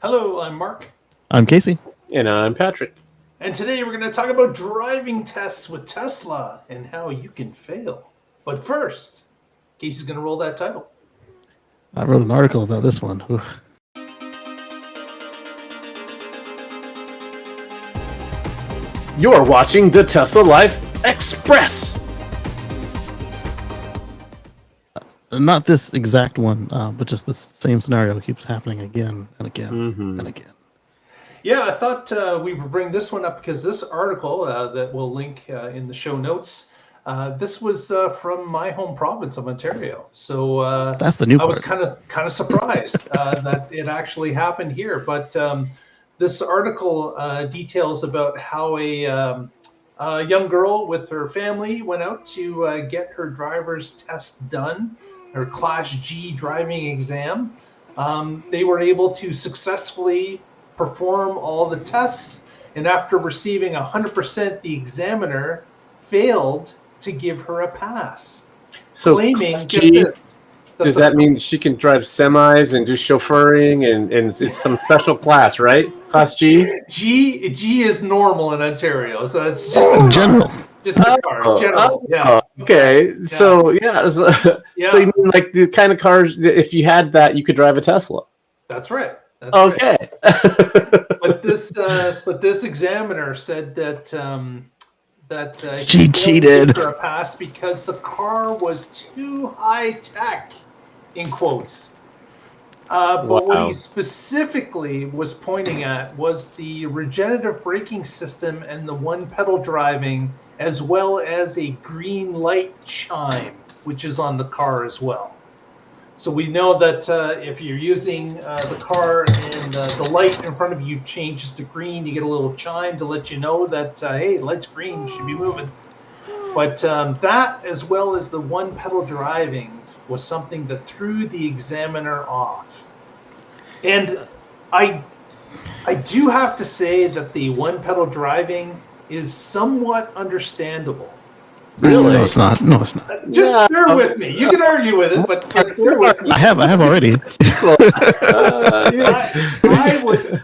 Hello, I'm Mark, I'm Casey. And I'm Patrick. and today we're going to talk about driving tests with Tesla and how you can fail. But first, Casey's going to roll that title. I wrote an article about this one. Ooh. You're watching the Tesla Life Express. Not this exact one, but just the same scenario keeps happening again and again and again. Yeah, I thought we would bring this one up because this article that we'll link in the show notes, this was from my home province of Ontario. So That's the new I was part. kind of surprised that it actually happened here. But this article details about how a young girl with her family went out to get her driver's test done, her Class G driving exam. They were able to successfully perform all the tests, and after receiving 100%, the examiner failed to give her a pass, So, claiming, Class get G, this, does that mean she can drive semis and do chauffeuring and it's some special class, right? Class G? G is normal in Ontario, so it's just a car. General. Just a car, general. Yeah. Okay. Exactly. So, so you mean like the kind of cars, if you had that, you could drive a Tesla? That's right. That's okay. Right. But this examiner said that She cheated for a pass because the car was too high tech, in quotes. But what he specifically was pointing at was the regenerative braking system and the one pedal driving, as well as a green light chime, which is on the car as well. So we know that if you're using the car and the light in front of you changes to green, you get a little chime to let you know that, hey, light's green, you should be moving. But that, as well as the one pedal driving, was something that threw the examiner off. And I do have to say that the one pedal driving is somewhat understandable. Really? No, it's not. Just bear with me. You can argue with it, but bear with me. I have already.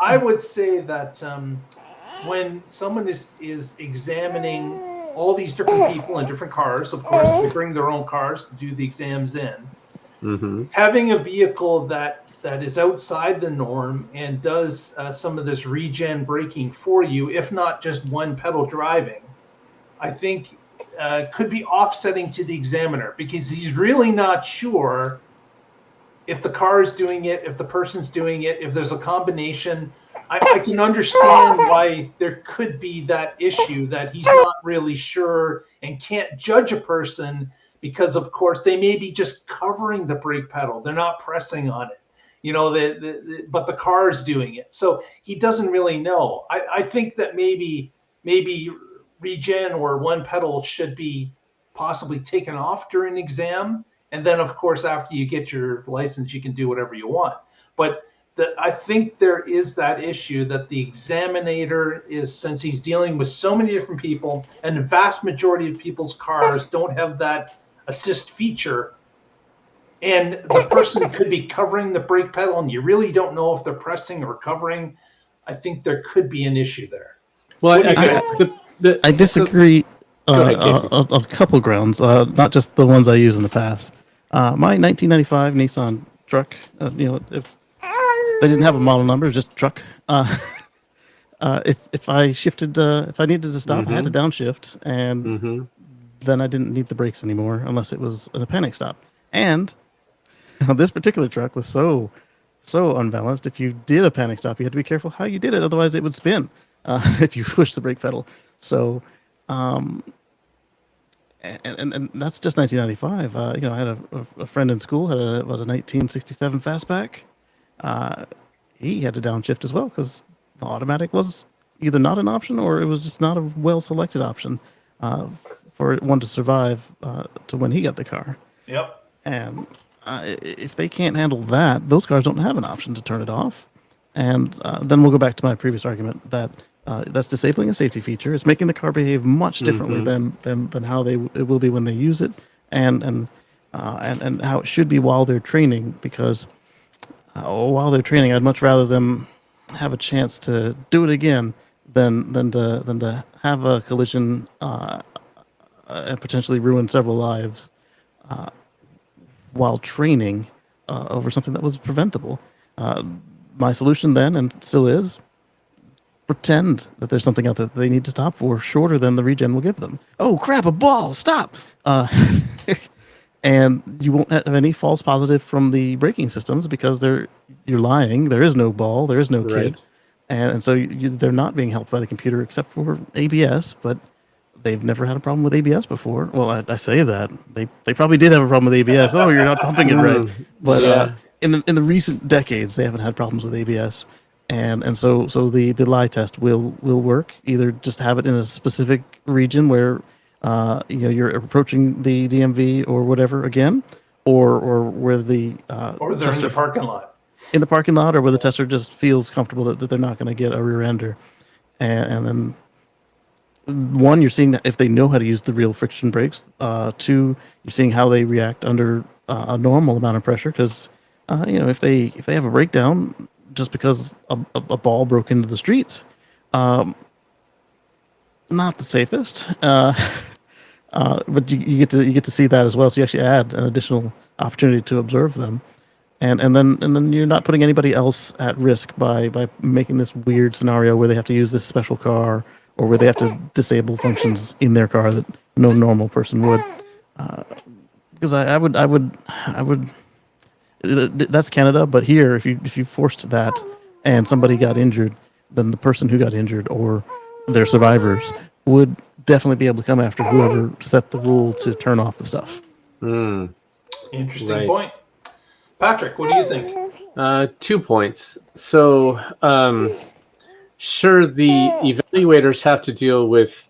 I would say that when someone is examining all these different people in different cars, of course, they bring their own cars to do the exams in. Having a vehicle that is outside the norm and does some of this regen braking for you, if not just one pedal driving, I think could be offsetting to the examiner because he's really not sure if the car is doing it, if the person's doing it, if there's a combination. I can understand why there could be that issue that he's not really sure and can't judge a person because, of course, they may be just covering the brake pedal. They're not pressing on it, but the car is doing it. So he doesn't really know. I think that maybe regen or one pedal should be possibly taken off during the exam. And then, of course, after you get your license, you can do whatever you want. But I think there is that issue that the examiner is, since he's dealing with so many different people, and the vast majority of people's cars don't have that assist feature, and the person could be covering the brake pedal, and you really don't know if they're pressing or covering. I think there could be an issue there. Well, I disagree on a couple grounds, not just the ones I used in the past. My 1995 Nissan truck, they didn't have a model number, it was just a truck. If I shifted, if I needed to stop, I had to downshift, and then I didn't need the brakes anymore unless it was a panic stop. And this particular truck was so unbalanced. If you did a panic stop, you had to be careful how you did it, otherwise it would spin if you push the brake pedal. So, and that's just 1995. I had a friend in school had a 1967 Fastback. He had to downshift as well because the automatic was either not an option or it was just not a well selected option for one to survive to when he got the car. Yep. And if they can't handle that, those cars don't have an option to turn it off. And then we'll go back to my previous argument that that's disabling a safety feature. It's making the car behave much differently than how it will be when they use it, and how it should be while they're training. Because while they're training, I'd much rather them have a chance to do it again than to have a collision and potentially ruin several lives while training over something that was preventable. My solution then, and still is, pretend that there's something out there that they need to stop for shorter than the regen will give them. Oh crap, a ball, stop! And you won't have any false positive from the braking systems because you're lying. There is no ball, there is no kid, Right. and so they're not being helped by the computer except for ABS. But they've never had a problem with ABS before. Well, I say that they probably did have a problem with ABS. Oh, you're not pumping it right. But Yeah. in the recent decades, they haven't had problems with ABS, and so the lie test will work. Either just have it in a specific region where you're approaching the DMV or whatever again, or where the Or they're in the parking lot. in the parking lot, or where the tester just feels comfortable that they're not going to get a rear ender, and then one, you're seeing if they know how to use the real friction brakes. Two, you're seeing how they react under a normal amount of pressure. Because if they have a breakdown just because a ball broke into the streets, not the safest. But you get to see that as well. So you actually add an additional opportunity to observe them, and then you're not putting anybody else at risk by making this weird scenario where they have to use this special car or where they have to disable functions in their car that no normal person would. Because I would that's Canada, but here if you forced that and somebody got injured, then the person who got injured or their survivors would definitely be able to come after whoever set the rule to turn off the stuff. Interesting point. Patrick, what do you think? 2 points. So, sure, the evaluators have to deal with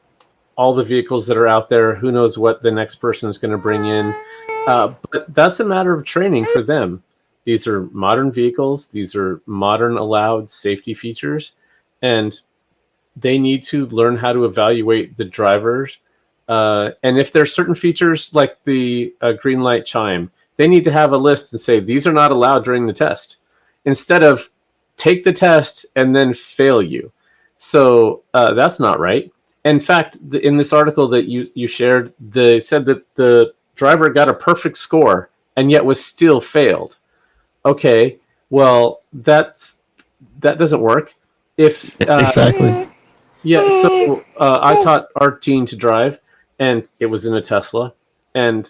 all the vehicles that are out there. Who knows what the next person is going to bring in? But that's a matter of training for them. These are modern vehicles. These are modern allowed safety features. And they need to learn how to evaluate the drivers. And if there's certain features like the green light chime, they need to have a list and say, these are not allowed during the test, instead of take the test and then fail you. So that's not right. In fact, in this article that you shared, they said that the driver got a perfect score and yet was still failed. Okay, well, that doesn't work. If Exactly. Yeah, so I taught our teen to drive, and it was in a Tesla. And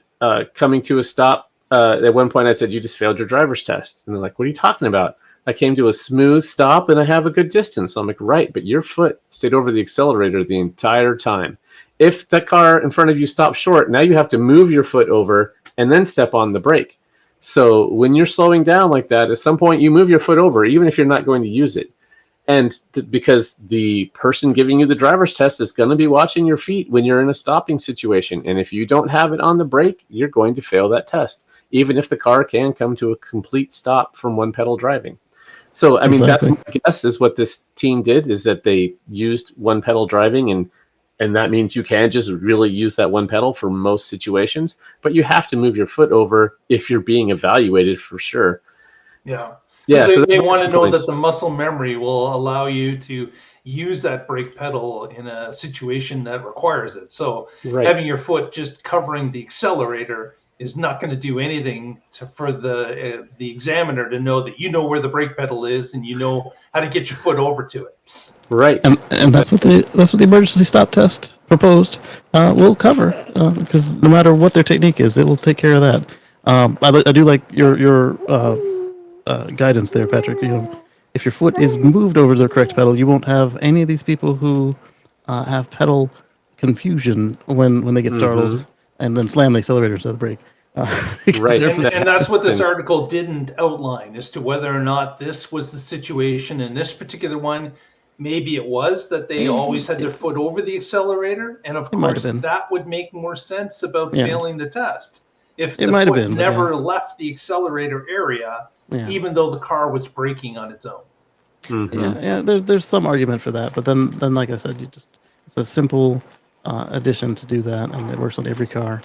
coming to a stop, at one point I said, "You just failed your driver's test." And they're like, "What are you talking about? I came to a smooth stop, and I have a good distance." I'm like, "Right, but your foot stayed over the accelerator the entire time. If the car in front of you stops short, now you have to move your foot over and then step on the brake. So when you're slowing down like that, at some point you move your foot over, even if you're not going to use it." And because the person giving you the driver's test is going to be watching your feet when you're in a stopping situation. And if you don't have it on the brake, you're going to fail that test, even if the car can come to a complete stop from one pedal driving. So, I mean, Exactly. that's my guess is what this team did, is that they used one pedal driving, and that means you can just really use that one pedal for most situations, but you have to move your foot over if you're being evaluated for sure. Yeah. Yeah, so they want to know points. that the muscle memory will allow you to use that brake pedal in a situation that requires it. So Right. having your foot just covering the accelerator is not going to do anything for the examiner to know that you know where the brake pedal is and you know how to get your foot over to it. Right. And that's what the emergency stop test proposed will cover, because no matter what their technique is, it will take care of that. I do like your guidance there, Patrick. If your foot is moved over to the correct pedal, you won't have any of these people who have pedal confusion when they get startled and then slam the accelerator instead of the brake. Right. And that's what this article didn't outline as to whether or not this was the situation in this particular one. Maybe it was that they always had their foot over the accelerator, and of course that would make more sense about failing the test. If the foot never left the accelerator area, even though the car was braking on its own. Yeah. There's some argument for that, but then like I said, it's a simple addition to do that, and it works on every car.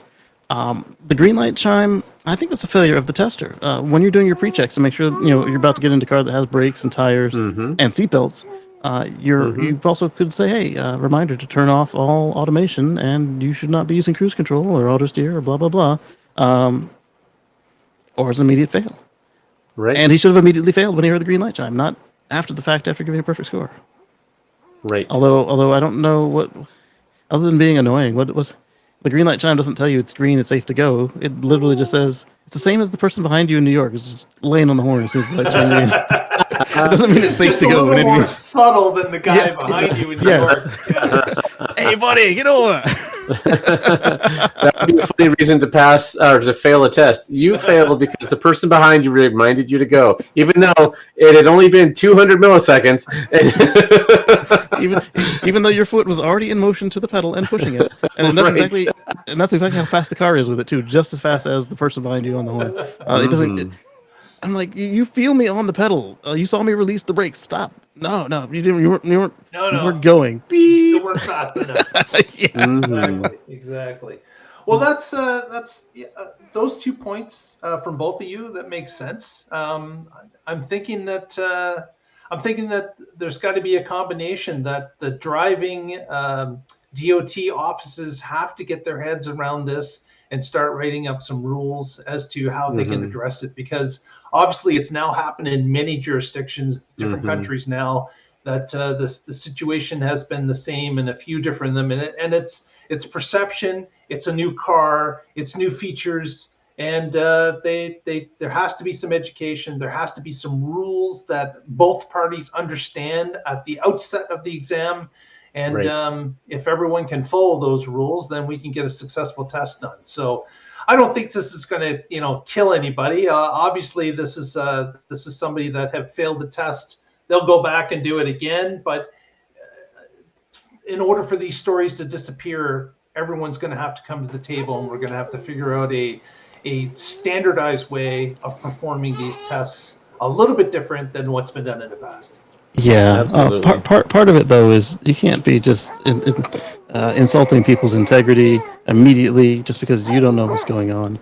The green light chime, I think that's a failure of the tester. When you're doing your pre-checks to make sure you're about to get into a car that has brakes and tires and seatbelts, you also could say, hey, reminder to turn off all automation, and you should not be using cruise control or auto steer or blah blah blah, or it's an immediate fail. Right. And he should have immediately failed when he heard the green light chime, not after the fact, after giving a perfect score. Right. Although I don't know what, other than being annoying, what was the green light chime doesn't tell you it's green, it's safe to go. It literally just says it's the same as the person behind you in New York. It's just laying on the horn as soon as the lights turn green. It doesn't mean it's safe Just to a go. little more subtle than the guy behind you in New York. Yeah. Hey, buddy, get over. That would be a funny reason to pass or to fail a test. You failed because the person behind you reminded you to go, even though it had only been 200 milliseconds. even though your foot was already in motion to the pedal and pushing it, and that's exactly how fast the car is with it too, just as fast as the person behind you on the horn. It doesn't. I'm like, you feel me on the pedal. You saw me release the brakes. Stop. No, you didn't. You weren't going. You still weren't fast enough. Exactly. Well, that's those 2 points from both of you. That makes sense. I'm thinking that there's got to be a combination that the driving DOT offices have to get their heads around this and start writing up some rules as to how they can address it, because obviously it's now happened in many jurisdictions, different countries now, that the situation has been the same in a few different of them, and it's perception, it's a new car, it's new features, and there has to be some education, there has to be some rules that both parties understand at the outset of the exam. And if everyone can follow those rules, then we can get a successful test done. So I don't think this is going to, kill anybody. Obviously, this is somebody that have failed the test. They'll go back and do it again. But in order for these stories to disappear, everyone's going to have to come to the table, and we're going to have to figure out a standardized way of performing these tests, a little bit different than what's been done in the past. Yeah, part of it though is you can't be just insulting people's integrity immediately just because you don't know what's going on.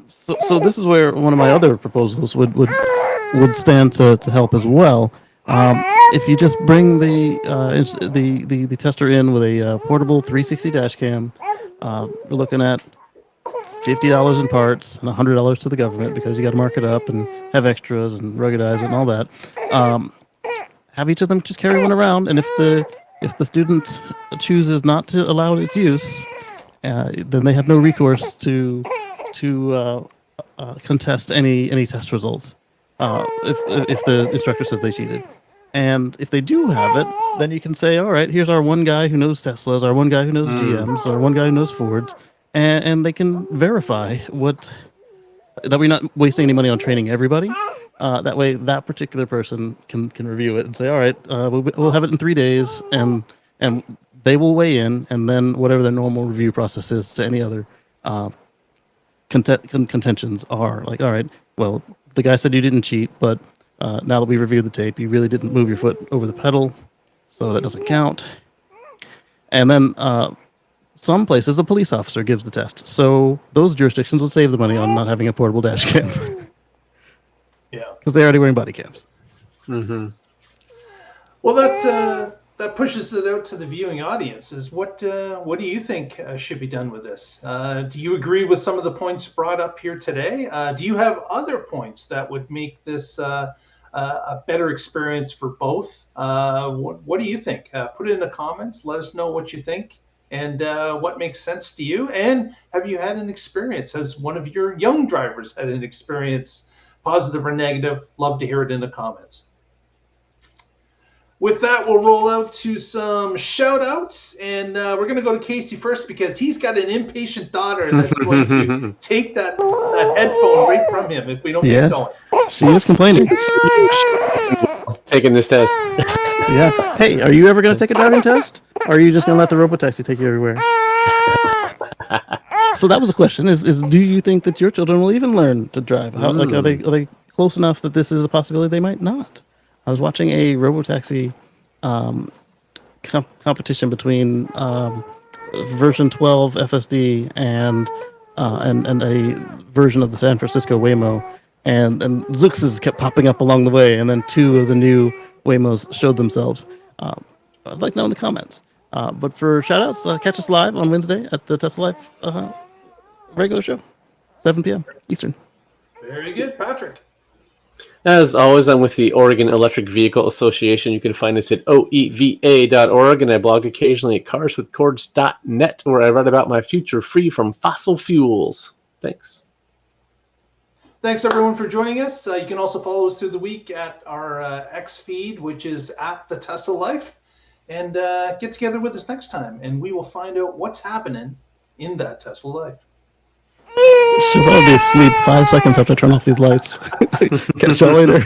So this is where one of my other proposals would stand to help as well. If you just bring the tester in with a portable 360 dash cam, we're looking at $50 in parts and $100 to the government because you got to mark it up and have extras and ruggedize it and all that. Have each of them just carry one around, and if the student chooses not to allow its use, then they have no recourse to contest any test results if the instructor says they cheated. And if they do have it, then you can say, all right, here's our one guy who knows Teslas, our one guy who knows GMs, our one guy who knows Fords, and they can verify that we're not wasting any money on training everybody. That way, that particular person can review it and say, all right, we'll have it in 3 days, and they will weigh in, and then whatever their normal review process is to any other contentions are, like, all right, well, the guy said you didn't cheat, but now that we reviewed the tape, you really didn't move your foot over the pedal, so that doesn't count. And then some places, a police officer gives the test, so those jurisdictions would save the money on not having a portable dash cam. Yeah, because they're already wearing body cams. Well, that pushes it out to the viewing audiences. What do you think should be done with this? Do you agree with some of the points brought up here today? Do you have other points that would make this a better experience for both? What do you think? Put it in the comments. Let us know what you think and what makes sense to you. And have you had an experience? Has one of your young drivers had an experience, positive or negative? Love to hear it in the comments. With that, we'll roll out to some shout outs, and we're going to go to Casey first because he's got an impatient daughter that's going to take that headphone right from him if we don't get going. She is complaining. Taking this test. Yeah. Hey, are you ever going to take a driving test? Or are you just going to let the robotaxi take you everywhere? So that was the question: is do you think that your children will even learn to drive? Like, are they close enough that this is a possibility they might not? I was watching a robotaxi competition between version 12 FSD and and a version of the San Francisco Waymo, and Zooxes kept popping up along the way, and then 2 of the new Waymos showed themselves. I'd like to know in the comments. But for shout-outs, catch us live on Wednesday at the Tesla Life regular show, 7 p.m. Eastern. Very good, Patrick. As always, I'm with the Oregon Electric Vehicle Association. You can find us at oeva.org, and I blog occasionally at carswithcords.net, where I write about my future free from fossil fuels. Thanks. Thanks, everyone, for joining us. You can also follow us through the week at our X feed, which is at the Tesla Life, and get together with us next time, and we will find out what's happening in that Tesla Life. She'll probably be asleep 5 seconds after I turn off these lights. Catch y'all later.